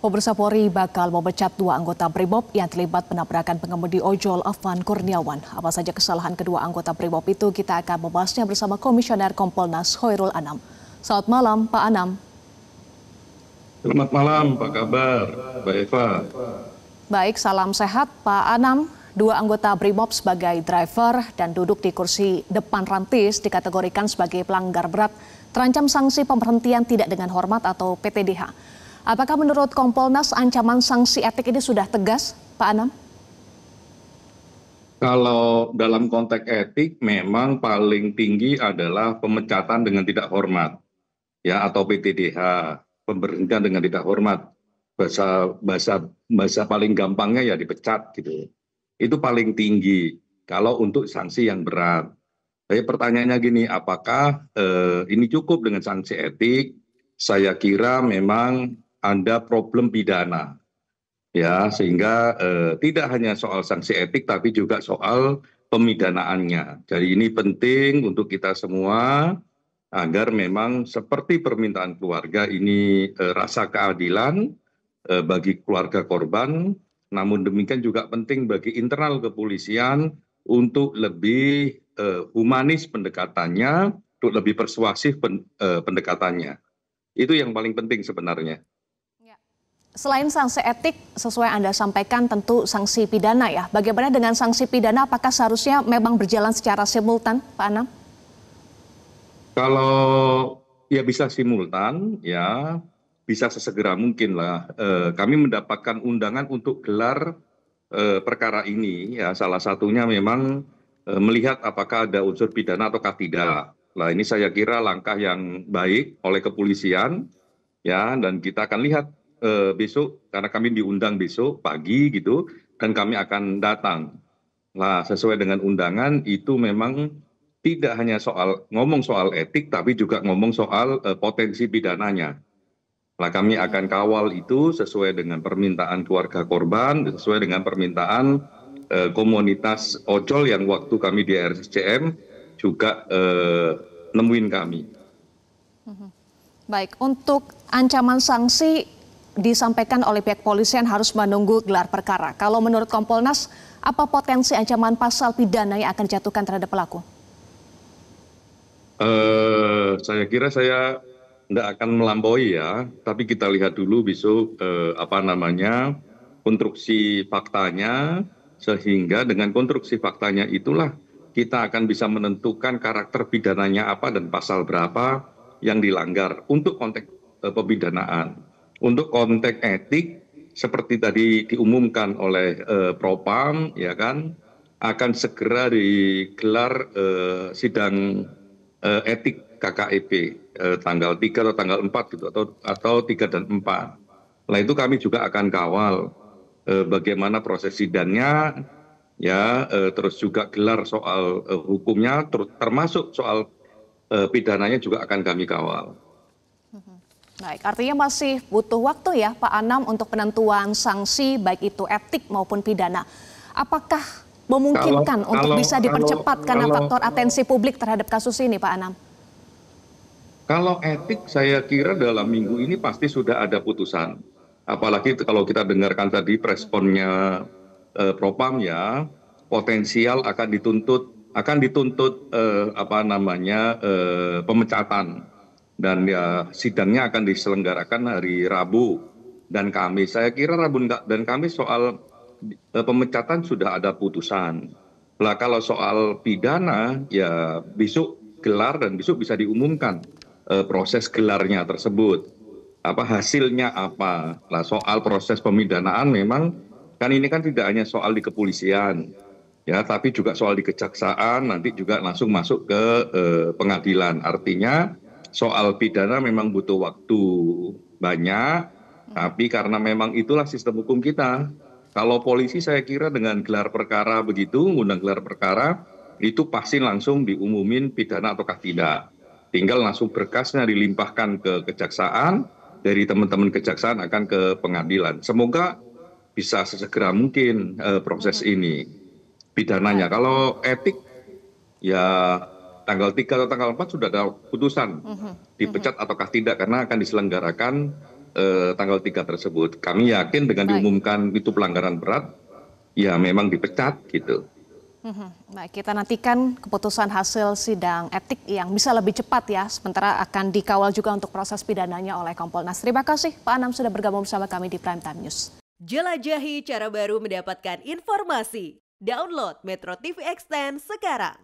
Pemirsa Polri bakal memecat 2 anggota Brimob yang terlibat penabrakan pengemudi ojol Afan Kurniawan. Apa saja kesalahan kedua anggota Brimob itu, kita akan membahasnya bersama Komisioner Kompolnas Khoirul Anam. Selamat malam, Pak Anam. Selamat malam, apa kabar, Mbak Eva? Baik, salam sehat, Pak Anam. 2 anggota Brimob sebagai driver dan duduk di kursi depan rantis dikategorikan sebagai pelanggar berat, terancam sanksi pemberhentian tidak dengan hormat atau PTDH. Apakah menurut Kompolnas ancaman sanksi etik ini sudah tegas, Pak Anam? Kalau dalam konteks etik memang paling tinggi adalah pemecatan dengan tidak hormat, ya, atau PTDH, pemberhentian dengan tidak hormat. Bahasa paling gampangnya ya dipecat gitu. Itu paling tinggi kalau untuk sanksi yang berat. Tapi pertanyaannya gini, apakah ini cukup dengan sanksi etik? Saya kira memang ada problem pidana, ya, sehingga tidak hanya soal sanksi etik tapi juga soal pemidanaannya. Jadi ini penting untuk kita semua agar memang seperti permintaan keluarga ini rasa keadilan bagi keluarga korban, namun demikian juga penting bagi internal kepolisian untuk lebih humanis pendekatannya, untuk lebih persuasif pendekatannya. Itu yang paling penting sebenarnya. Selain sanksi etik, sesuai Anda sampaikan tentu sanksi pidana ya. Bagaimana dengan sanksi pidana, apakah seharusnya memang berjalan secara simultan, Pak Anam? Kalau ya bisa simultan, ya bisa sesegera mungkin lah. Kami mendapatkan undangan untuk gelar perkara ini, ya salah satunya memang melihat apakah ada unsur pidana ataukah tidak. Nah ini saya kira langkah yang baik oleh kepolisian, ya, dan kita akan lihat besok karena kami diundang besok pagi gitu dan kami akan datang. Nah, sesuai dengan undangan itu memang tidak hanya ngomong soal etik tapi juga ngomong soal potensi pidananya. Nah, kami akan kawal itu sesuai dengan permintaan keluarga korban, sesuai dengan permintaan komunitas ojol yang waktu kami di RSCM juga nemuin kami. Baik, untuk ancaman sanksi disampaikan oleh pihak polisian harus menunggu gelar perkara. Kalau menurut Kompolnas, apa potensi ancaman pasal pidana yang akan dijatuhkan terhadap pelaku? Saya kira saya tidak akan melampaui ya, tapi kita lihat dulu besok konstruksi faktanya, sehingga dengan konstruksi faktanya itulah kita akan bisa menentukan karakter pidananya apa dan pasal berapa yang dilanggar untuk konteks pemidanaan. Untuk konteks etik seperti tadi diumumkan oleh Propam, ya kan, akan segera digelar sidang etik KKEP tanggal 3 atau tanggal 4 gitu atau 3 dan 4. Nah itu kami juga akan kawal bagaimana proses sidangnya, ya, terus juga gelar soal hukumnya, termasuk soal pidananya juga akan kami kawal. Baik, artinya masih butuh waktu ya Pak Anam untuk penentuan sanksi baik itu etik maupun pidana. Apakah memungkinkan untuk bisa dipercepat karena faktor atensi publik terhadap kasus ini, Pak Anam? Kalau etik saya kira dalam minggu ini pasti sudah ada putusan. Apalagi kalau kita dengarkan tadi responnya Propam, ya, potensial akan dituntut pemecatan. Dan ya sidangnya akan diselenggarakan hari Rabu dan Kamis. Saya kira Rabu dan Kamis soal pemecatan sudah ada putusan. Nah kalau soal pidana ya besok gelar dan besok bisa diumumkan proses gelarnya tersebut. Apa hasilnya apa. Nah soal proses pemidanaan memang kan ini kan tidak hanya soal di kepolisian, ya, tapi juga soal di kejaksaan, nanti juga langsung masuk ke pengadilan. Artinya soal pidana memang butuh waktu banyak, tapi karena memang itulah sistem hukum kita. Kalau polisi saya kira dengan gelar perkara begitu, ngundang gelar perkara, itu pasti langsung diumumin pidana ataukah tidak. Tinggal langsung berkasnya dilimpahkan ke kejaksaan, dari teman-teman kejaksaan akan ke pengadilan. Semoga bisa sesegera mungkin proses ini, pidananya. Kalau etik, ya tanggal 3 atau tanggal 4 sudah ada putusan dipecat ataukah tidak karena akan diselenggarakan tanggal 3 tersebut. Kami yakin dengan diumumkan itu pelanggaran berat, ya memang dipecat gitu. Baik, kita nantikan keputusan hasil sidang etik yang bisa lebih cepat ya, sementara akan dikawal juga untuk proses pidananya oleh Kompolnas. Terima kasih Pak Anam sudah bergabung bersama kami di Prime Time News. Jelajahi cara baru mendapatkan informasi. Download Metro TV Extend sekarang.